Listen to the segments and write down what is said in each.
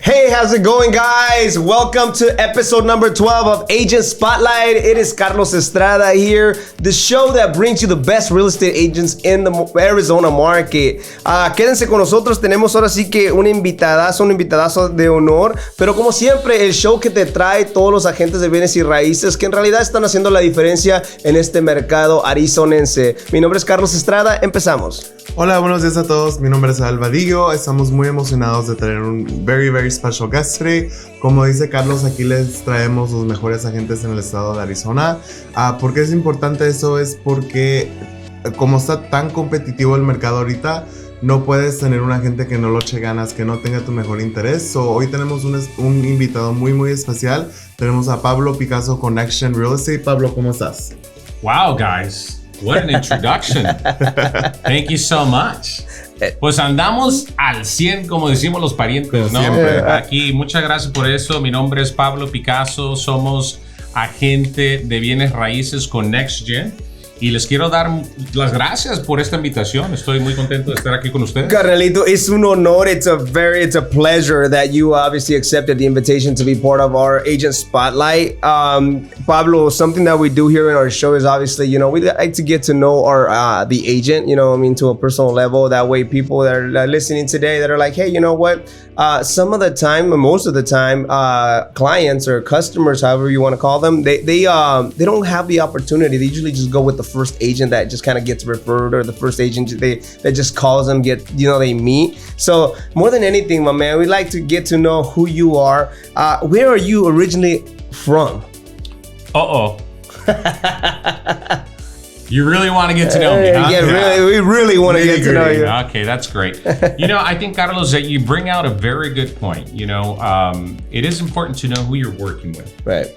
Hey, how's it going, guys? Welcome to episode number 12 of Agent Spotlight. It is Carlos Estrada here, the show that brings you the best real estate agents in the Arizona market. Quédense con nosotros, tenemos ahora sí que un invitadazo de honor, pero como siempre, el show que te trae todos los agentes de bienes y raíces que en realidad están haciendo la diferencia en este mercado arizonense. Mi nombre es Carlos Estrada, empezamos. Hola, buenos días a todos. Mi nombre es Abel Badillo. Estamos muy emocionados de tener un very special guest today. Como dice Carlos, aquí les traemos los mejores agentes en el estado de Arizona. ¿Por qué es importante eso? Es porque como está tan competitivo el mercado ahorita, no puedes tener un agente que no lo eche ganas, que no tenga tu mejor interés. Hoy tenemos un invitado muy especial. Tenemos a Pablo Picasso con Action Real Estate. Pablo, ¿cómo estás? Wow, guys. What an introduction. Thank you so much. Pues andamos al 100, como decimos los parientes, ¿no? Siempre. Aquí, muchas gracias por eso. Mi nombre es Pablo Picasso. Somos agente de bienes raíces con NextGen. Y les quiero dar las gracias por esta invitación. Estoy muy contento de estar aquí con ustedes. Carnalito, es un honor. It's a pleasure that you obviously accepted the invitation to be part of our Agent Spotlight. Pablo, something that we do here in our show is obviously, we like to get to know our the agent, to a personal level. That way people that are listening today that are like, hey, you know what? Some of the time, most of the time, clients or customers, however you want to call them, they don't have the opportunity. They usually just go with the first agent that just kind of gets referred, or the first agent that just calls them, they meet. So more than anything, my man, we like to get to know who you are. Where are you originally from? You really want to get to know me, huh? Yeah, we really want to get to know you. Okay, that's great. I think, Carlos, that you bring out a very good point. It is important to know who you're working with. Right.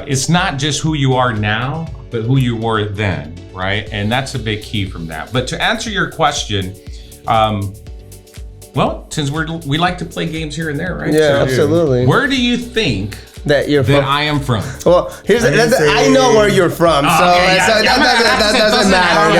It's not just who you are now, but who you were then, right? And that's a big key from that. But to answer your question, since we like to play games here and there, right? Yeah, absolutely. Where do you think that I am from? Well, I know where you're from, that doesn't matter.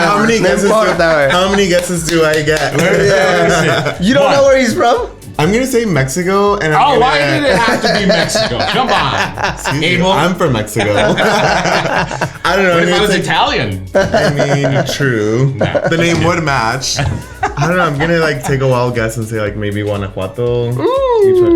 How many guesses do I get? You don't know where he's from? I'm gonna say Mexico, and why did it have to be Mexico? Come on, Abel. I'm from Mexico. I don't know. What if I was Italian? I mean, true. No, the name would match. I don't know. I'm gonna take a wild guess and say maybe Guanajuato.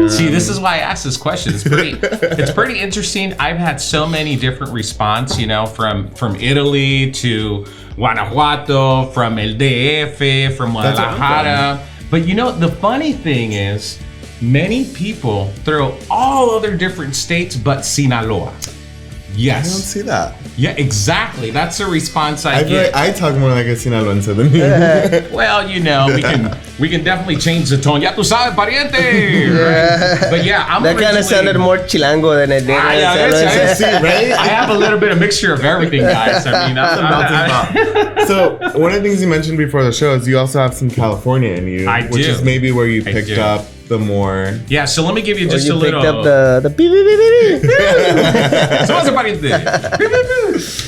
See, this is why I asked this question. It's pretty interesting. I've had so many different responses, from Italy to Guanajuato, from El DF, from Guadalajara. But the funny thing is, many people throw all other different states but Sinaloa. Yes. I don't see that. Yeah, exactly. That's the response I get. I talk more like a Sinaloense than you. Well, we can definitely change the tone. Ya tú sabes, pariente. Right? But yeah, I'm that kind of sounded more chilango than it did. Right? I have a little bit of mixture of everything, guys. I mean, So one of the things you mentioned before the show is you also have some California in you, which is maybe where you picked up the more. Yeah, so let me give you just a little. Picked up the beep.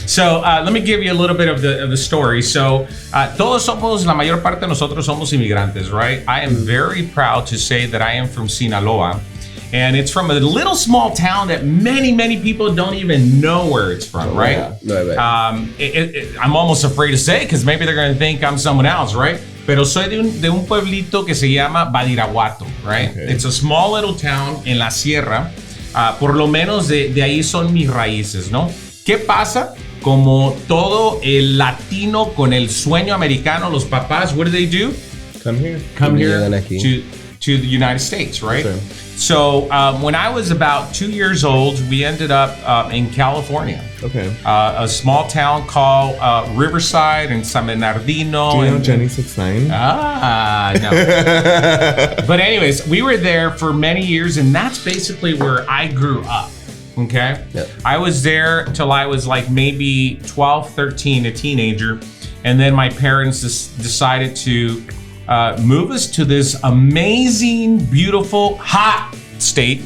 So let me give you a little bit of the story. So la mayor parte de nosotros somos inmigrantes, right? I am very proud to say that I am from Sinaloa. And it's from a little small town that many people don't even know where it's from, right? Right. I'm almost afraid to say because maybe they're going to think I'm someone else, right? Pero soy de un pueblito que se llama Badiraguato, right? Okay. It's a small little town en la sierra. Por lo menos de ahí son mis raíces, ¿no? ¿Qué pasa? Como todo el latino con el sueño americano, los papás, what do? Come here to the United States, right? Sure. So when I was about 2 years old, we ended up in California. Okay. A small town called Riverside and San Bernardino. Do you know Jenny 6'9"? No. But anyways, we were there for many years, and that's basically where I grew up. Okay? Yep. I was there till I was maybe 12, 13, a teenager. And then my parents decided to move us to this amazing, beautiful, hot state.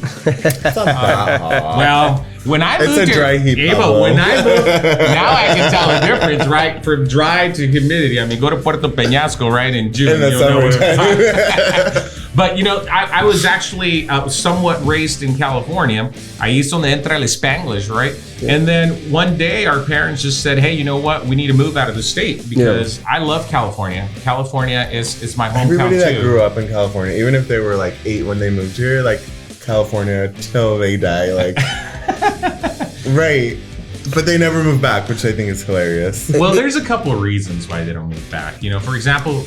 Well, when I moved it's a dry heat. When I moved, now I can tell the difference, right? From dry to humidity. I mean, go to Puerto Peñasco, right, in June. In the summertime. But, you know, I was actually somewhat raised in California. Ahí es donde entra el Spanglish, right? Yeah. And then one day our parents just said, hey, you know what? We need to move out of the state because I love California. California is my hometown Everybody too. that grew up in California, even if they were like 8 when they moved here, like California till they die, like, right. But they never moved back, which I think is hilarious. Well, there's a couple of reasons why they don't move back. You know, for example,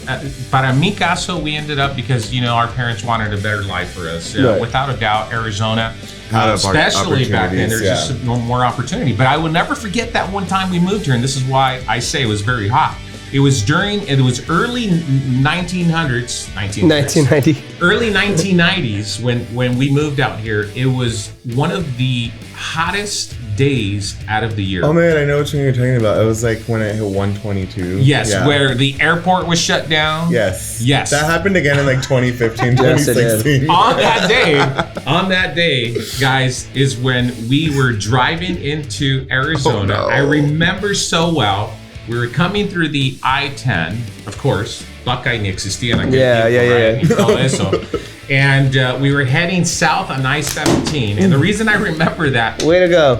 para mi caso, we ended up because, you know, our parents wanted a better life for us. Without a doubt, Arizona, especially back then, there's just more opportunity. But I will never forget that one time we moved here, and this is why I say it was very hot. It was early 1900s, 1990. Early 1990s when we moved out here. It was one of the hottest days out of the year. Oh man, I know what you're talking about. It was like when it hit 122. Yes, where the airport was shut down. Yes. That happened again in like 2015, 2016. On that day, guys, is when we were driving into Arizona. Oh, no. I remember so well. We were coming through the I-10, of course. Bacay ni existía en aquel tiempo, todo eso. And we were heading south on I-17. And the reason I remember that... Way to go.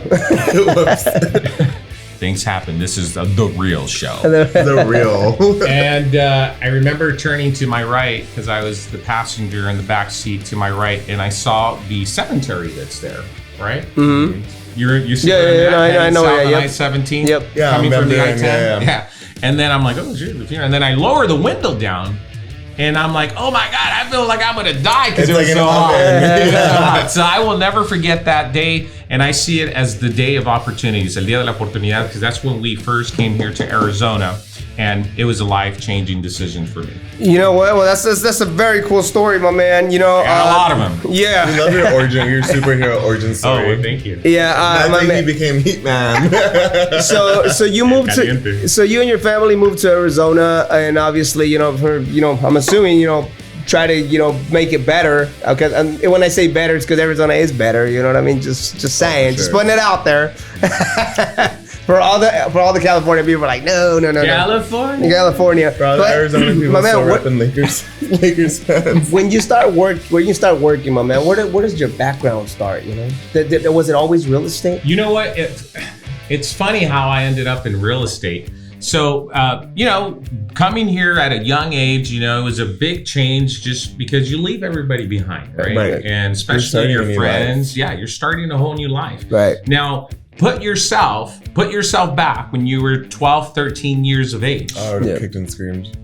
Things happen. This is the real show. The real. And I remember turning to my right because I was the passenger in the back seat to my right. And I saw the cemetery that's there, right? Mm-hmm. You see I know. I-17. Yep. Yeah, coming from the I-10. Yeah. And then I'm like, oh shit, and then I lower the window down, and I'm like, oh my god, I feel like I'm gonna die because it was so hot. So I will never forget that day, and I see it as the day of opportunities, el día de la oportunidad, because that's when we first came here to Arizona. And it was a life-changing decision for me. You know what? Well, that's a very cool story, my man. You know, a lot of them. Yeah. We love your superhero origin story. Oh, well, thank you. Yeah, that day he became Heat Man. So you moved to, so you and your family moved to Arizona, and obviously, you know, I'm assuming, you know, try to, you know, make it better. Okay, and when I say better, it's because Arizona is better. You know what I mean? Just saying, just putting it out there. For all the California people are like, no. California. For all the Arizona people still repping Lakers fans. When you start working, my man, where does your background start? You know, was it always real estate? You know what? It's funny how I ended up in real estate. So, you know, coming here at a young age, you know, it was a big change just because you leave everybody behind, right? And especially your friends. Yeah, you're starting a whole new life. Right. Now, put yourself back when you were 12, 13 years of age. I would have kicked and screamed.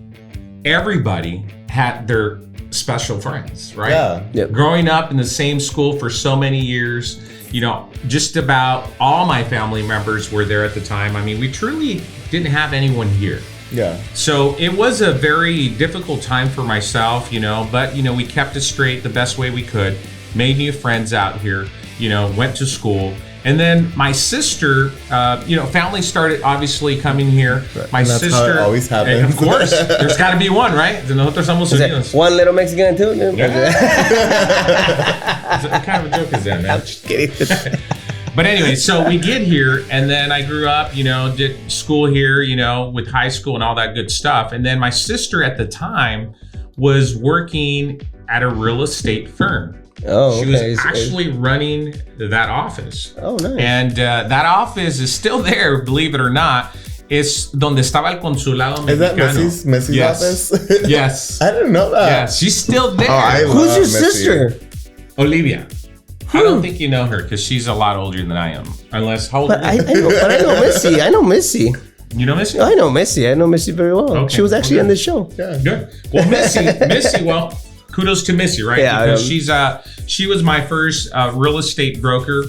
Everybody had their special friends, right? Yeah. Yep. Growing up in the same school for so many years, you know, just about all my family members were there at the time. I mean, we truly didn't have anyone here. Yeah. So it was a very difficult time for myself, you know, but, you know, we kept it straight the best way we could, made new friends out here, you know, went to school. And then my sister, you know, family started obviously coming here. Right. My sister, how it always happens. Of course, there's got to be one, right? Nosotros somos unidos. One little Mexican too. Yeah. What kind of a joke is that, man? I'm just kidding. But anyway, so we get here, and then I grew up, you know, did school here, you know, with high school and all that good stuff. And then my sister at the time was working at a real estate firm. Oh, she was actually running that office. Oh, nice. And that office is still there, believe it or not. Es donde estaba el consulado mexicano. Is that Messi's office? Yes. I didn't know that. Yeah, she's still there. Oh, who's your sister? Olivia. I don't think you know her because she's a lot older than I am. Unless, how old are you? But I know Missy. I know Missy. You know Missy? I know Missy. I know Missy very well. Okay. She was actually on this show. Yeah, good. Well, Missy, well, kudos to Missy, right? Yeah, because she was my first real estate broker.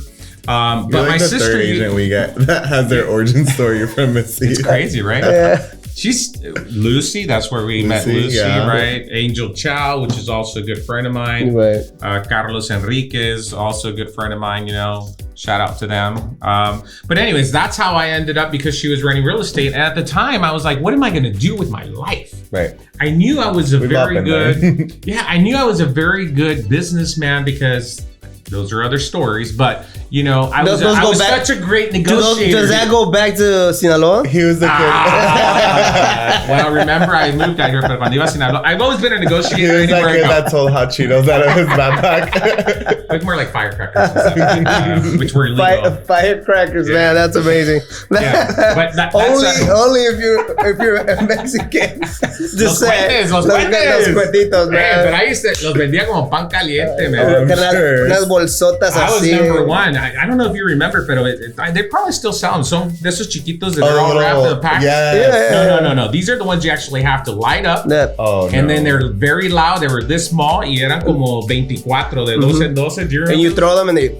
But You're like my the sister, third agent we get that has their origin story from Missy. It's crazy, right? Yeah. She's Lucy. That's where we met Lucy, yeah. right? Angel Chow, which is also a good friend of mine. Right. Carlos Enriquez, also a good friend of mine. You know, shout out to them. But anyways, that's how I ended up because she was running real estate. And at the time, I was like, what am I going to do with my life? Right. I knew I was I knew I was a very good businessman because those are other stories, but you know, I was such a great negotiator. Does that go back to Sinaloa? He was the kid. Well, remember, I moved out here, pero cuando iba a Sinaloa, I've always been a He negotiator was that anywhere I kid go. that sold hot Cheetos out of his backpack. Like more like firecrackers, and stuff, which were illegal. Firecrackers, man, that's amazing. Yeah, but that's only if you're a Mexican. Just Los cuetes, los cuetes. Los cuetitos, man. Pero ahí los vendía como pan caliente, man. I'm sure. Unas bolsotas I was así. number one. I don't know if you remember, pero they probably still sell them. Son de esos chiquitos that are all Oh, wrapped in a pack. yes. No. These are the ones you actually have to light up. Yeah. Oh, And no. then they're very loud. They were this small y eran como 24 de 12 en 12. Do you remember? And you throw them and they,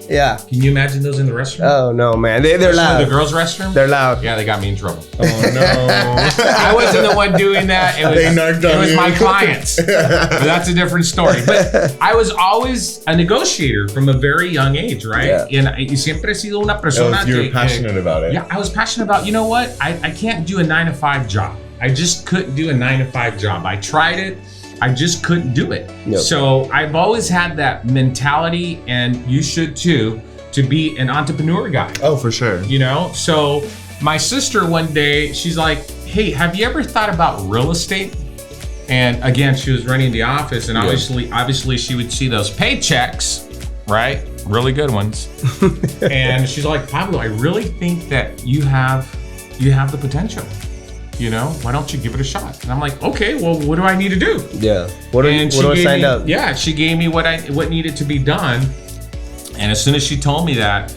yeah. Can you imagine those in the restroom? Oh no, man, they're Especially loud. The girls' restroom? They're loud. Yeah, they got me in trouble. Oh no. I wasn't the one doing that. It was, They narked on it was you. my clients. But that's a different story. But I was always a negotiator from a very young age, right? Yeah. Y siempre he sido una persona You were passionate about it. Yeah, I was passionate about, you know what? I can't do a 9-to-5 job. I just couldn't do a 9-to-5 job. I tried it. I just couldn't do it. Yep. So I've always had that mentality, and you should too, to be an entrepreneur guy. Oh, for sure. You know, so my sister one day, she's like, hey, have you ever thought about real estate? And again, she was running the office, and obviously she would see those paychecks, right? Really good ones. And she's like, Pablo, I really think that you have the potential. You know, why don't you give it a shot? And I'm like, okay, well, what do I need to do? Yeah. What do I gave sign me, up? Yeah, she gave me what needed to be done. And as soon as she told me that,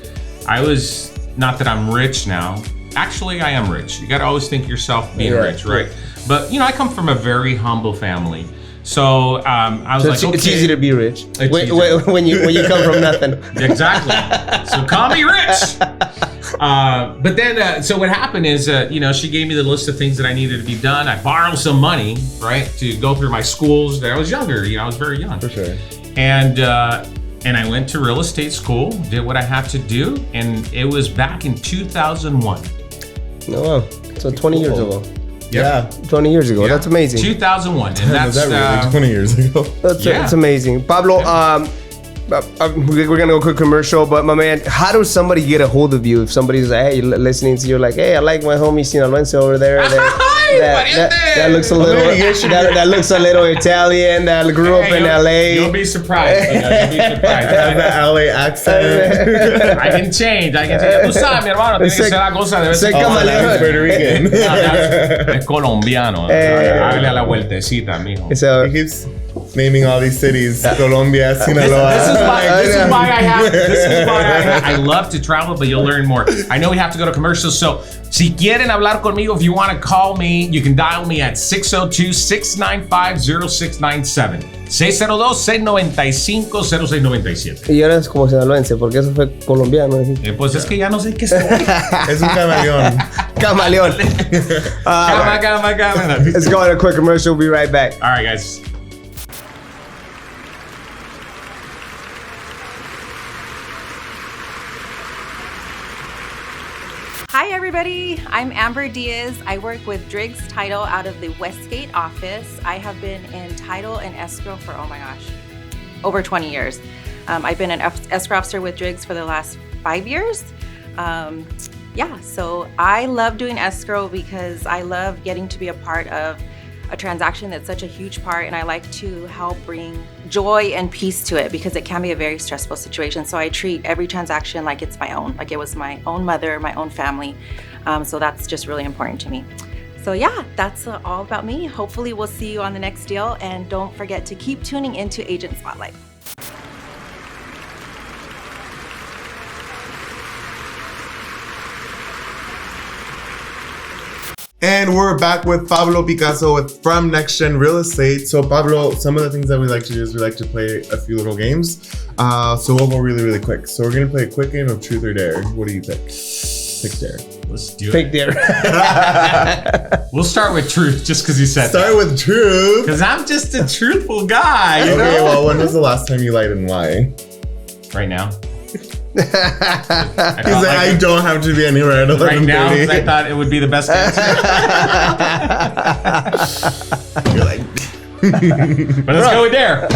I was, not that I'm rich now. Actually, I am rich. You got to always think yourself being rich, right? But, you know, I come from a very humble family. So I was like, okay. It's easy to be rich It's when you come from nothing. Exactly. So call me rich. But then, so what happened is, you know, she gave me the list of things that I needed to be done. I borrowed some money, right, to go through my schools. I was younger, you know, I was very young. For sure. And I went to real estate school, did what I had to do, and it was back in 2001. Oh, wow. So 20 years ago. Yeah. 20 years ago. Yeah. That's amazing. 2001, and that's Was that really 20 years ago? That's amazing. Pablo, we're gonna go quick commercial, but my man, how does somebody get a hold of you if somebody's like, hey, listening to you, like, hey, I like my homie Sinaloense over there. That looks a little that looks a little Italian. That grew up in LA. You'll be surprised. You know, you'll be surprised. Has that LA accent. I can change. Tú sabes, mi hermano, tiene que ser la cosa de vez en cuando. He's Puerto Rican. Es colombiano. Hágale a la vueltecita, mijo. So, He keeps naming all these cities: Colombia, Sinaloa. This is why I love to travel, but you'll learn more. I know we have to go to commercials, so si quieren hablar conmigo, if you want to call me, you can dial me at 602-695-0697. 602-695-0697. y ahora es como sinaloense, porque eso fue colombiano. Pues es que ya no sé qué es. Es un camaleón. Camaleón. Cama. Let's go on a quick commercial. We'll be right back. All right, guys. Hi everybody, I'm Amber Diaz. I work with Driggs Title out of the Westgate office. I have been in title and escrow for, oh my gosh, over 20 years. I've been an escrow officer with Driggs for the last 5 years. So I love doing escrow because I love getting to be a part of a transaction that's such a huge part, and I like to help bring joy and peace to it because it can be a very stressful situation. So I treat every transaction like it's my own, like it was my own mother, my own family. So that's just really important to me. So yeah, that's all about me. Hopefully we'll see you on the next deal, and don't forget to keep tuning into Agent Spotlight. And we're back with Pablo Picasso from Next Gen Real Estate. So Pablo, some of the things that we like to do is we like to play a few little games. So we'll go really, really quick. So we're gonna play a quick game of Truth or Dare. What do you pick? Pick Dare. Let's do Pick it. Dare. We'll start with truth just because you said Start with truth. Because I'm just a truthful guy, you Okay, know? well, when was the last time you lied and why? Right now. He's like, I don't have to be anywhere at 11:30. Right now, because I thought it would be the best answer. You're like, But let's go with Dare.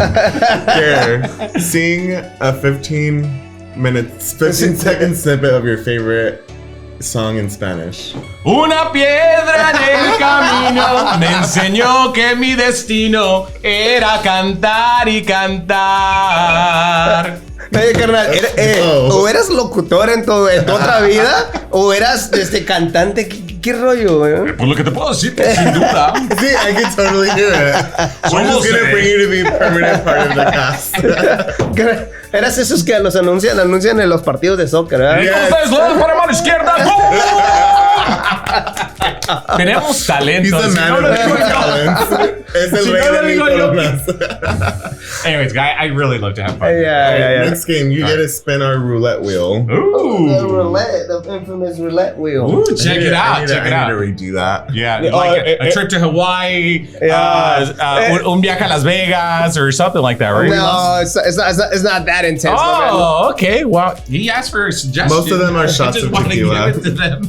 Dare. Sing a 15-second snippet of your favorite song in Spanish. Una piedra en el camino me enseñó que mi destino era cantar y cantar. Oye, carnal, ¿o eras locutor en tu otra vida? ¿O eras cantante? ¿Qué rollo, güey? Por lo que te puedo decir, que sin duda. Sí, I can totally hear it. We're just gonna bring you to be permanent part of the cast. Eras esos que los anuncian en los partidos de soccer, ¿verdad? Yes. Ustedes lo dan para mano izquierda. Tenemos talento. He's the man of talents. Es el rey de mi columnas. Anyways, guy, I really love to have fun. Yeah. Next game, you get to spin our roulette wheel. Ooh. The infamous roulette wheel. Ooh, check it out. I need to redo that. Yeah, like a trip to Hawaii, un viaje a Las Vegas, or something like that, right? No, it's not that intense. Oh, okay. Well, he asked for a suggestion. Most of them are shots I just of want to tequila. give it to them.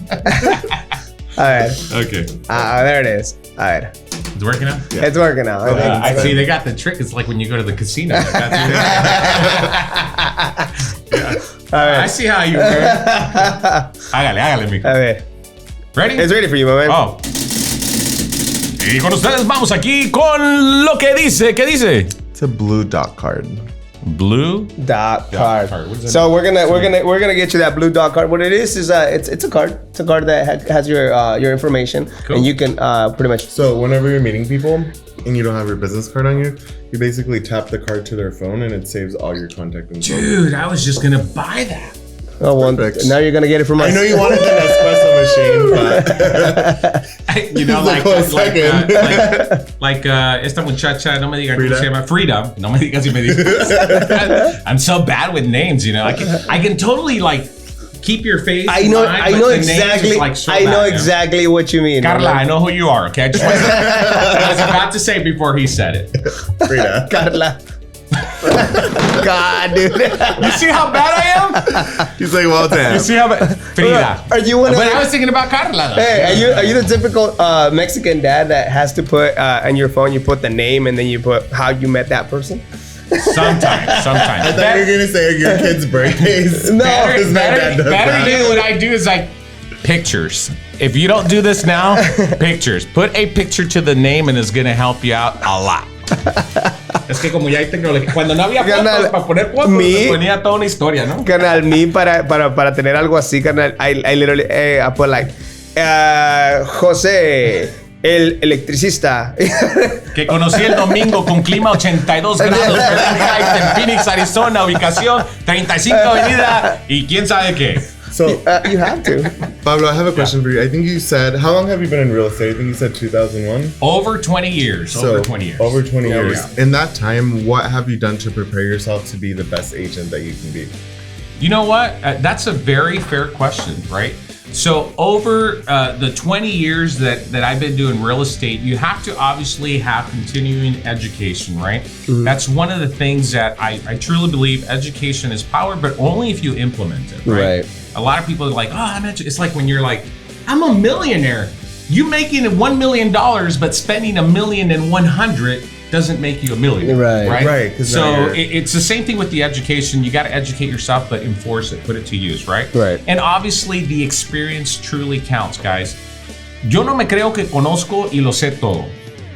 All right. Okay. There it is. All right. It's working out? Yeah. It's working out. I see they got the trick. It's like when you go to the casino. Like All right. I see how you work. Hágale, mijo. A ver. Ready? It's ready for you, my man. Oh. Y con ustedes vamos aquí con lo que dice. ¿Qué dice? It's a blue dot card. Blue Dot card. What does that So mean? we're gonna get you that blue dot card. What it is it's a card. It's a card that has your information, Cool. and you can pretty much. So whenever you're meeting people and you don't have your business card on you, you basically tap the card to their phone and it saves all your contact info. Dude, I was just gonna buy that. Oh, well, Perfect. now you're gonna get it from us. I know you wanted the Nespresso machine, but You know, It's a close second. like esta muchacha, no me digan Frida. cómo se llama, Frida. No me digas si me digas. I'm so bad with names, you know. I can totally like keep your face. I in know mind, but the names exactly. is, like, so I know bad, man. exactly what you mean. Carla, man. I know who you are. Okay, I just wanted I was about to say before he said it. Frida. Carla. God, dude. You see how bad I am? He's like, well, damn. You see how bad? Frida. Are you one of But the- I was thinking about Carla. Though. Hey, are you the typical Mexican dad that has to put on your phone, you put the name and then you put how you met that person? Sometimes. I thought you were gonna say your kids' birthdays. No, Better my dad does that. than what I do is like pictures. If you don't do this now, pictures. Put a picture to the name and it's gonna help you out a lot. Es que como ya hay tecnología, cuando no había fotos para poner fotos, se ponía toda una historia, ¿no? Carnal, me para tener algo así, carnal, I literally I put like José, el electricista. Que conocí el domingo con clima 82 grados Fahrenheit en Phoenix, Arizona, ubicación 35 Avenida y quién sabe qué. So, You have to. Pablo, I have a question for you. I think you said, how long have you been in real estate? I think you said 2001. Over 20 years. Over 20 years. Over 20 Yeah, years. yeah. In that time, what have you done to prepare yourself to be the best agent that you can be? You know what? That's a very fair question, right? So over the 20 years that I've been doing real estate, you have to obviously have continuing education, right? Mm-hmm. That's one of the things that I truly believe education is power, but only if you implement it, right? A lot of people are like, oh, it's like when you're like, I'm a millionaire. You making $1 million, but spending $1,100,000 doesn't make you a millionaire, right? So it's the same thing with the education. You got to educate yourself, but enforce it, put it to use, right? And obviously the experience truly counts, guys. Yo no me creo que conozco y lo sé todo,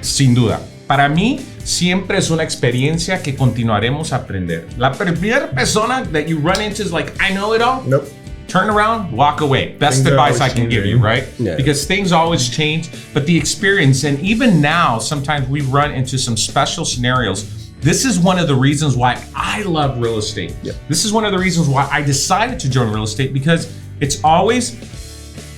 sin duda. Para mí, siempre es una experiencia que continuaremos a aprender. La primera persona that you run into is like, I know it all. Nope. Turn around, walk away. Best Things are advice I always can give you, changing. right? Yeah. Because things always change, but the experience, and even now, sometimes we run into some special scenarios. This is one of the reasons why I love real estate. Yep. This is one of the reasons why I decided to join real estate, because it's always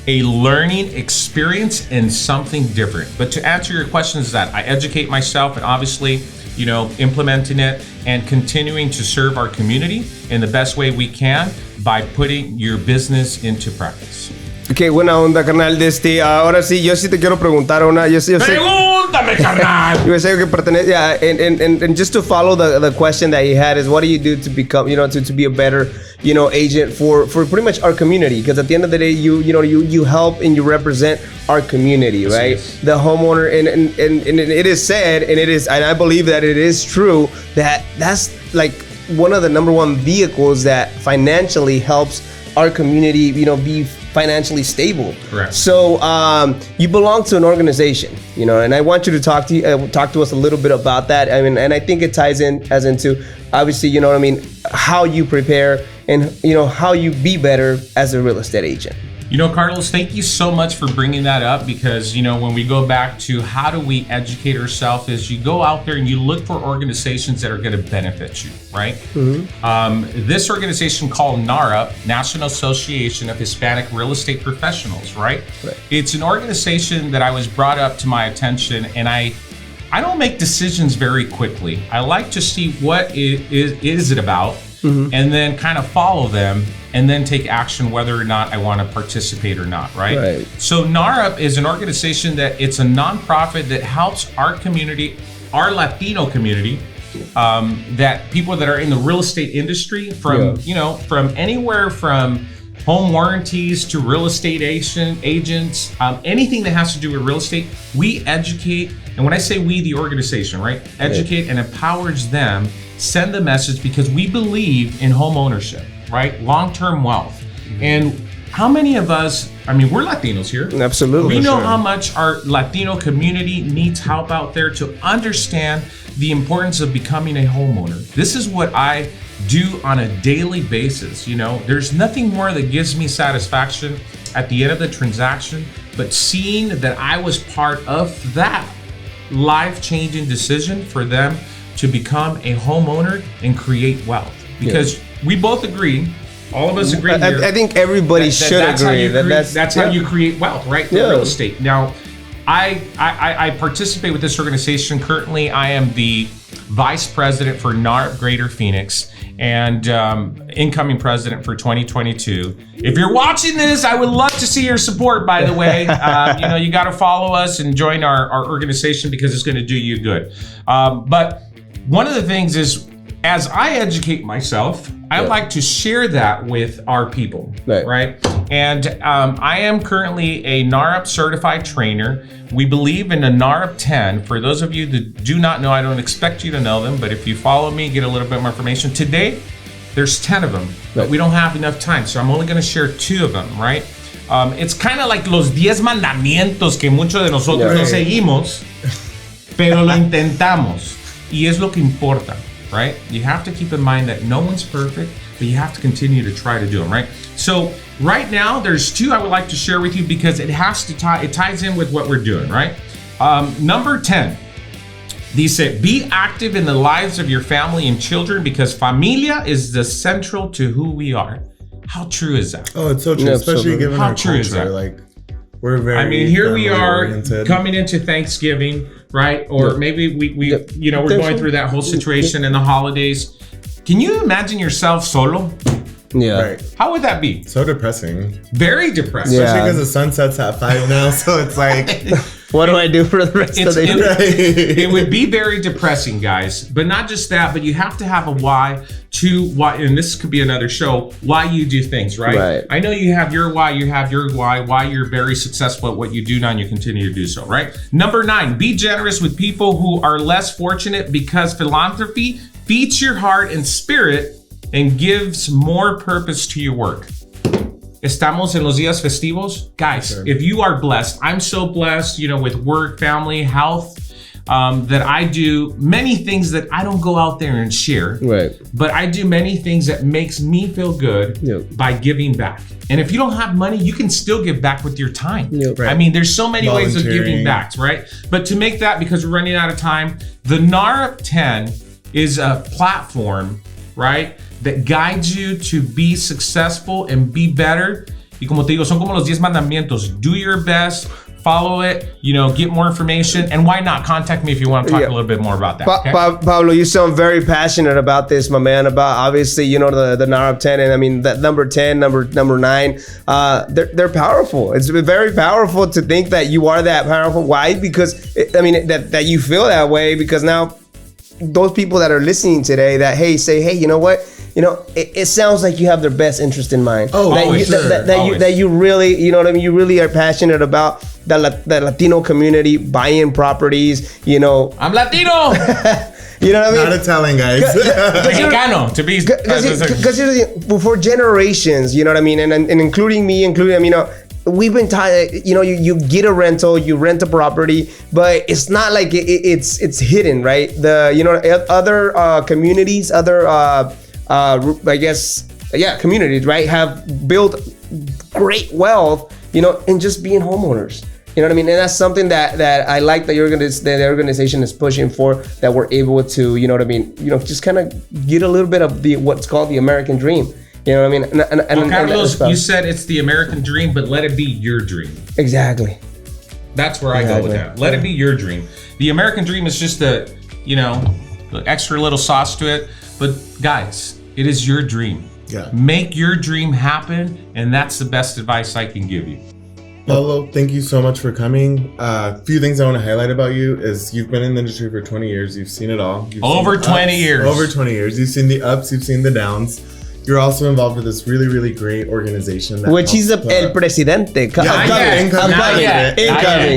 a learning experience and something different. But to answer your question is that I educate myself and obviously, you know, implementing it and continuing to serve our community in the best way we can by putting your business into practice. Qué buena onda, carnal. Ahora sí, yo sí te quiero preguntar una. Yo sé, Pregúntame, carnal. yo sé que pertenece. Yeah, and just to follow the question that he had is, what do you do to become, to be a better, agent for pretty much our community? Because at the end of the day, you help and you represent our community, right? Yes. The homeowner, and it is said, and I believe that it is true, that's like one of the number one vehicles that financially helps our community, be financially stable. Correct. So you belong to an organization, you know, and I want you to talk to us a little bit about that. I mean, and I think it ties in as into, obviously, you know what I mean, how you prepare and, you know, how you be better as a real estate agent. You know, Carlos, thank you so much for bringing that up, because, you know, when we go back to how do we educate ourselves, is you go out there and you look for organizations that are going to benefit you, right? Mm-hmm. This organization called Nahrep, National Association of Hispanic Real Estate Professionals, right? It's an organization that I was brought up to my attention, and I don't make decisions very quickly. I like to see what it is about, and then kind of follow them, and then take action whether or not I want to participate or not, right? So Nahrep is an organization that it's a nonprofit that helps our community, our Latino community, that people that are in the real estate industry, from you know, from anywhere from home warranties to real estate agents, anything that has to do with real estate, we educate. And when I say we, the organization, right? Educate and empowers them, send the message, because we believe in home ownership, right? Long-term wealth. And how many of us, I mean, we're Latinos here. Absolutely. We know how much our Latino community needs help out there to understand the importance of becoming a homeowner. This is what I do on a daily basis. You know, there's nothing more that gives me satisfaction at the end of the transaction, but seeing that I was part of that life-changing decision for them to become a homeowner and create wealth. Because we both agree, all of us agree here, I think everybody should agree. That's how you create wealth, right? For real estate. Now, I participate with this organization. Currently, I am the vice president for Nahrep Greater Phoenix and incoming president for 2022. If you're watching this, I would love to see your support, by the way. You know, you got to follow us and join our organization, because it's going to do you good. But one of the things is, as I educate myself, I like to share that with our people, right? And I am currently a Nahrep certified trainer. We believe in the Nahrep 10. For those of you that do not know, I don't expect you to know them, but if you follow me, get a little bit more information. Today, there's 10 of them, but we don't have enough time, so I'm only going to share 2 of them, right? It's kind of like los 10 mandamientos que muchos de nosotros no seguimos, pero lo intentamos, y es lo que importa. Right? You have to keep in mind that no one's perfect, but you have to continue to try to do them, right? So right now, there's 2 I would like to share with you, because it has to it ties in with what we're doing, right? Number 10, dice, be active in the lives of your family and children, because familia is the central to who we are. How true is that? Oh, it's so true, especially given our culture. Like, we're very, I mean, here we are oriented. Coming into Thanksgiving, right? Or maybe we you know, we're going through that whole situation in the holidays. Can you imagine yourself solo? Right. How would that be? So depressing. Very depressing. Especially because the sun sets at 5 now, so it's like, what do I do for the rest of the day? It would be very depressing, guys. But not just that, but you have to have a why to why, and this could be another show, why you do things, right? I know you have your why, why you're very successful at what you do now, and you continue to do so, right? Number 9, be generous with people who are less fortunate, because philanthropy feeds your heart and spirit and gives more purpose to your work. Estamos en los días festivos. Guys, if you are blessed, I'm so blessed, you know, with work, family, health, that I do many things that I don't go out there and share. But I do many things that makes me feel good by giving back. And if you don't have money, you can still give back with your time. I mean, there's so many ways of giving back, right? But to make that, because we're running out of time, the Nahrep 10 is a platform, right, that guides you to be successful and be better. Y como te digo, son como los 10 mandamientos. Do your best, follow it, you know, get more information, and why not contact me if you want to talk a little bit more about that. Okay? Pablo, you sound very passionate about this, my man, about obviously, you know, the Nahrep 10, and I mean, that number 10, number 9, they're powerful. It's very powerful to think that you are that powerful. Why? Because, I mean, that you feel that way, because now those people that are listening today that, say, hey, you know what? You know, it sounds like you have their best interest in mind. That you really, you know what I mean? You really are passionate about the Latino community, buying properties, you know. I'm Latino! You know what I mean? Not Italian, guys. Mexicano, to be Because for generations, you know what I mean, and including me, we've been tired. You get a rental, you rent a property, but it's not like it's hidden, right? Other communities, communities, right, have built great wealth, in just being homeowners. You know what I mean? And that's something that I like that the organization is pushing for, that we're able to, just kind of get a little bit of what's called the American dream. You know what I mean? Well, Carlos, you said it's the American dream, but let it be your dream. Exactly. That's where I go with that. Let it be your dream. The American dream is just the extra little sauce to it. But guys, it is your dream. Yeah. Make your dream happen, and that's the best advice I can give you. Pablo, thank you so much for coming. A few things I want to highlight about you is you've been in the industry for 20 years. You've seen it all. Over 20 years. Over 20 years. You've seen the ups, you've seen the downs. You're also involved with this really, really great organization. Which is el presidente. Incoming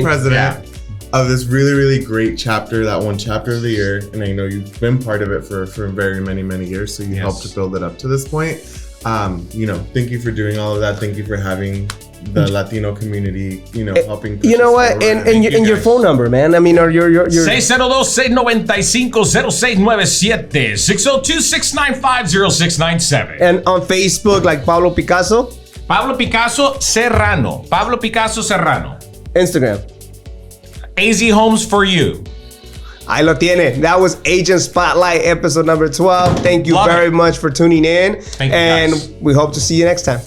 president of this really, really great chapter, that one chapter of the year. And I know you've been part of it for very many, many years. So you helped to build it up to this point. Thank you for doing all of that. Thank you for having the Latino community, helping. You know what? And your phone number, man. I mean, or your 602-695-0697, 602-695-0697. And on Facebook, like Pablo Picasso. Pablo Picasso Serrano. Pablo Picasso Serrano. Instagram. AZ Homes for you. Ahí lo tiene. That was Agent Spotlight, episode number 12. Thank you very much for tuning in. Thank you, and guys. we hope to see you next time.